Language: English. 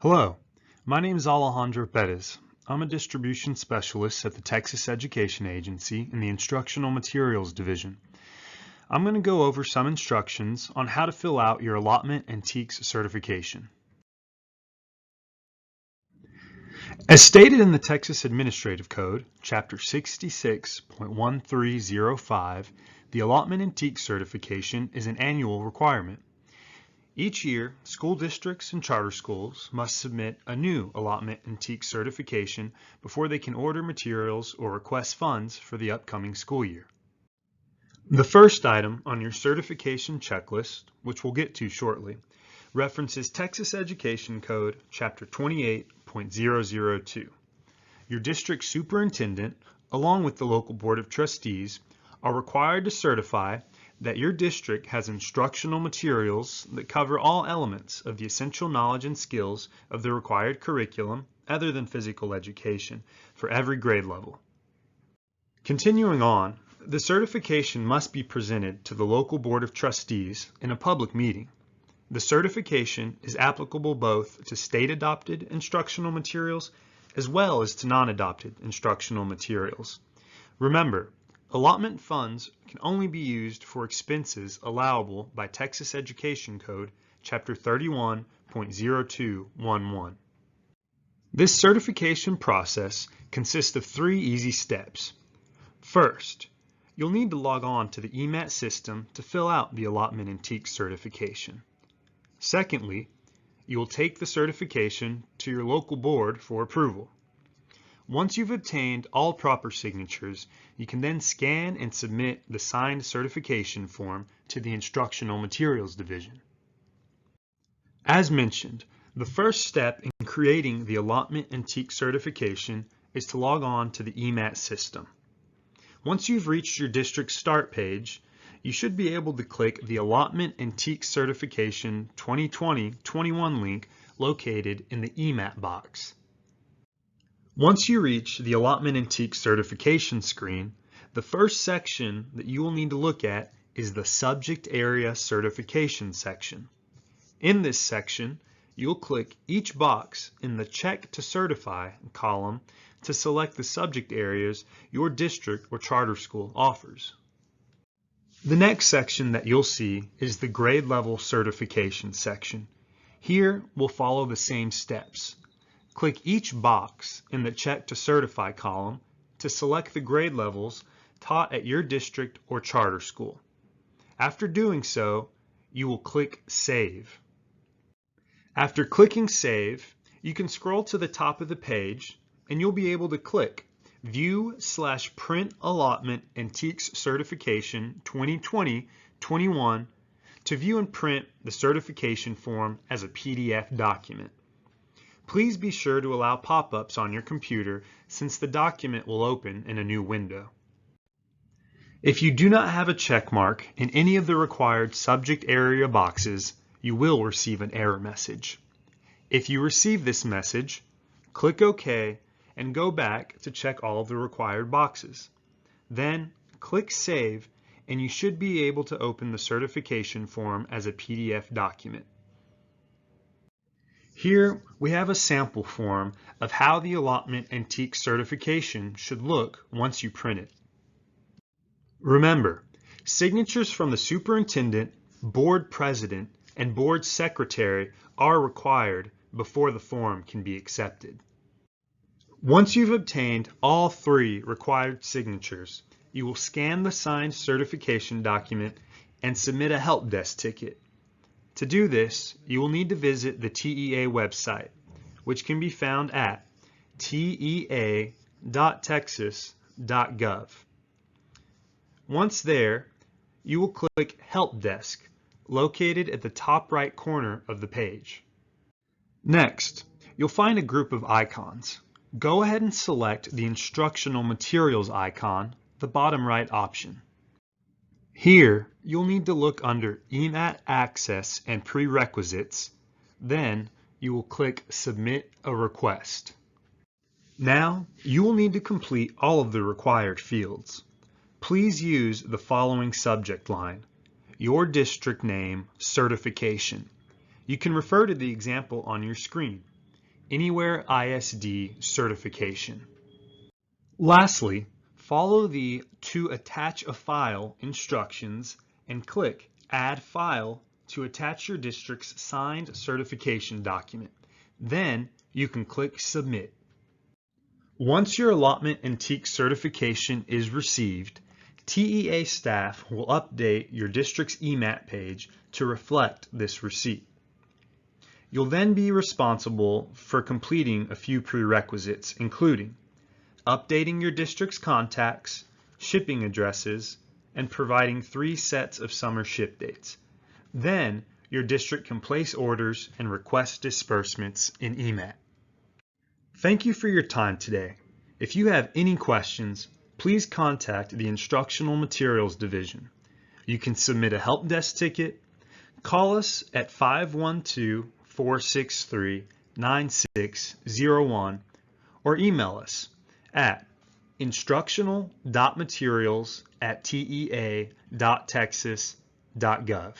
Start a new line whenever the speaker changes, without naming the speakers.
Hello, my name is Alejandro Perez. I'm a distribution specialist at the Texas Education Agency in the Instructional Materials Division. I'm going to go over some instructions on how to fill out your Allotment and TEKS certification. As stated in the Texas Administrative Code, Chapter 66.1305, the Allotment and TEKS certification is an annual requirement. Each year, school districts and charter schools must submit a new Allotment and TEKS certification before they can order materials or request funds for the upcoming school year. The first item on your certification checklist, which we'll get to shortly, references Texas Education Code Chapter 28.002. Your district superintendent, along with the local board of trustees, are required to certify that your district has instructional materials that cover all elements of the essential knowledge and skills of the required curriculum other than physical education for every grade level. Continuing on, the certification must be presented to the local board of trustees in a public meeting. The certification is applicable both to state-adopted instructional materials as well as to non-adopted instructional materials. Remember, allotment funds can only be used for expenses allowable by Texas Education Code, Chapter 31.0211. This certification process consists of 3 easy steps. First, you'll need to log on to the EMAT system to fill out the Allotment and TEKS certification. Secondly, you will take the certification to your local board for approval. Once you've obtained all proper signatures, you can then scan and submit the signed certification form to the Instructional Materials Division. As mentioned, the first step in creating the Allotment and TEKS certification is to log on to the EMAT system. Once you've reached your district start page, you should be able to click the Allotment and TEKS Certification 2020-21 link located in the EMAT box. Once you reach the Allotment and TEKS certification screen, the first section that you will need to look at is the Subject Area Certification section. In this section, you'll click each box in the Check to Certify column to select the subject areas your district or charter school offers. The next section that you'll see is the Grade Level Certification section. Here, we'll follow the same steps. Click each box in the Check to Certify column to select the grade levels taught at your district or charter school. After doing so, you will click Save. After clicking Save, you can scroll to the top of the page and you'll be able to click View/Print Allotment and TEKS Certification 2020-21 to view and print the certification form as a PDF document. Please be sure to allow pop-ups on your computer since the document will open in a new window. If you do not have a check mark in any of the required subject area boxes, you will receive an error message. If you receive this message, click OK and go back to check all of the required boxes. Then click Save and you should be able to open the certification form as a PDF document. Here we have a sample form of how the Allotment and TEKS certification should look once you print it. Remember, signatures from the superintendent, board president, and board secretary are required before the form can be accepted. Once you've obtained all 3 required signatures, you will scan the signed certification document and submit a help desk ticket. To do this, you will need to visit the TEA website, which can be found at tea.texas.gov. Once there, you will click Help Desk, located at the top right corner of the page. Next, you'll find a group of icons. Go ahead and select the Instructional Materials icon, the bottom right option. Here, you'll need to look under EMAT Access and Prerequisites. Then, you will click Submit a Request. Now, you will need to complete all of the required fields. Please use the following subject line: your district name, certification. You can refer to the example on your screen. Anywhere ISD certification. Lastly, follow the To Attach a File instructions and click Add File to attach your district's signed certification document. Then you can click Submit. Once your Allotment and TEKS certification is received, TEA staff will update your district's EMAT page to reflect this receipt. You'll then be responsible for completing a few prerequisites, including updating your district's contacts, shipping addresses, and providing 3 sets of summer ship dates. Then, your district can place orders and request disbursements in EMAT. Thank you for your time today. If you have any questions, please contact the Instructional Materials Division. You can submit a help desk ticket, call us at 512-463-9601, or email us at instructional.materials@tea.texas.gov.